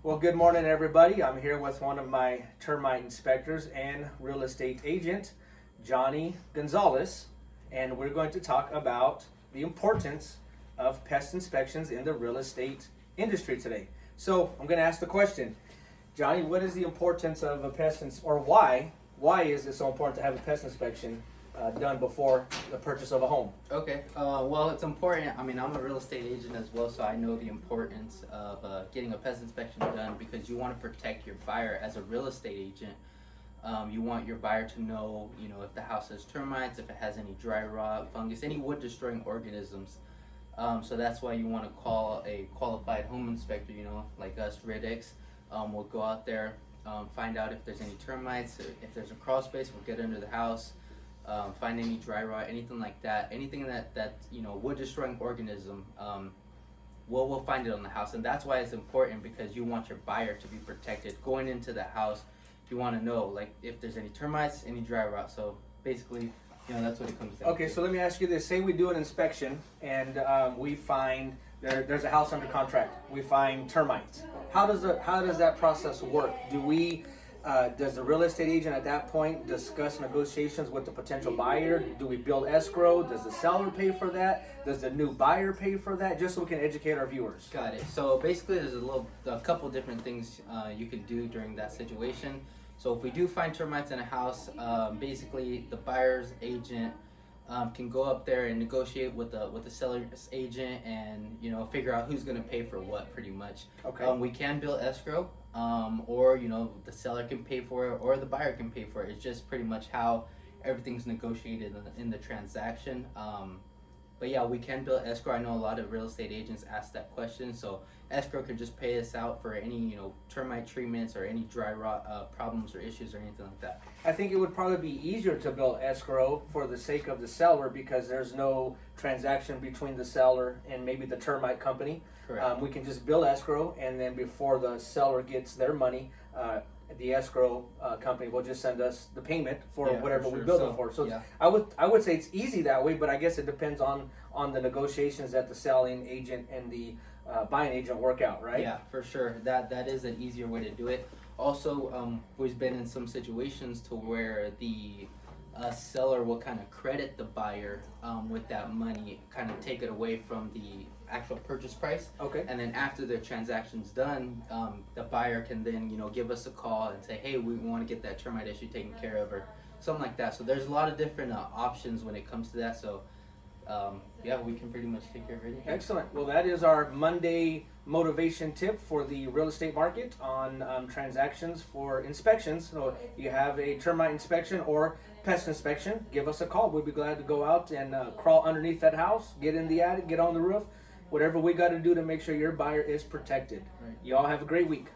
Well, good morning, everybody. I'm here with one of my termite inspectors and real estate agent, Johnny Gonzalez, and we're going to talk about the importance of pest inspections in the real estate industry today. So I'm going to ask the question, Johnny, what is the importance of a or why is it so important to have a pest inspection done before the purchase of a home? Okay, well, it's important. I mean, I'm a real estate agent as well, so I know the importance of getting a pest inspection done because you want to protect your buyer as a real estate agent. You want your buyer to know, if the house has termites, if it has any dry rot, fungus, any wood-destroying organisms. So that's why you want to call a qualified home inspector, like us, Ridix. We'll go out there, find out if there's any termites, if there's a crawl space, we'll get under the house. Find any dry rot, anything like that, anything that wood destroying organism, we'll find it on the house. And that's why it's important, because you want your buyer to be protected going into the house. You want to know like if there's any termites, any dry rot. So basically, that's what it comes down Okay, to. so let me ask you this. Say we do an inspection and we find there's a house under contract. We find termites. How does that process work? Does the real estate agent at that point discuss negotiations with the potential buyer? Do we bill escrow? Does the seller pay for that? Does the new buyer pay for that? Just so we can educate our viewers. Got it. So basically, there's a couple different things you can do during that situation. So if we do find termites in a house, basically the buyer's agent can go up there and negotiate with the seller's agent and figure out who's going to pay for what, pretty much. Okay. We can bill escrow, or the seller can pay for it, or the buyer can pay for it. It's just pretty much how everything's negotiated in the transaction. But yeah, we can bill escrow. I know a lot of real estate agents ask that question. So escrow can just pay us out for any termite treatments or any dry rot problems or issues or anything like that. I think it would probably be easier to bill escrow for the sake of the seller, because there's no transaction between the seller and maybe the termite company. Correct. We can just bill escrow, and then before the seller gets their money, the escrow company will just send us the payment for whatever we billed them for. So yeah. I would say it's easy that way, but I guess it depends on the negotiations that the selling agent and the buying agent work out, right? Yeah, for sure. That is an easier way to do it. Also, we've been in some situations to where the seller will kind of credit the buyer with that money, kind of take it away from the actual purchase price. Okay. And then after the transaction's done, the buyer can then give us a call and say, hey, we want to get that termite issue taken care of, or something like that. So there's a lot of different options when it comes to that. So yeah, we can pretty much take care of anything. Excellent. Well, that is our Monday motivation tip for the real estate market on transactions for inspections. So you have a termite inspection or pest inspection, give us a call. We'd be glad to go out and crawl underneath that house, get in the attic, get on the roof, whatever we got to do to make sure your buyer is protected. Right. You all have a great week.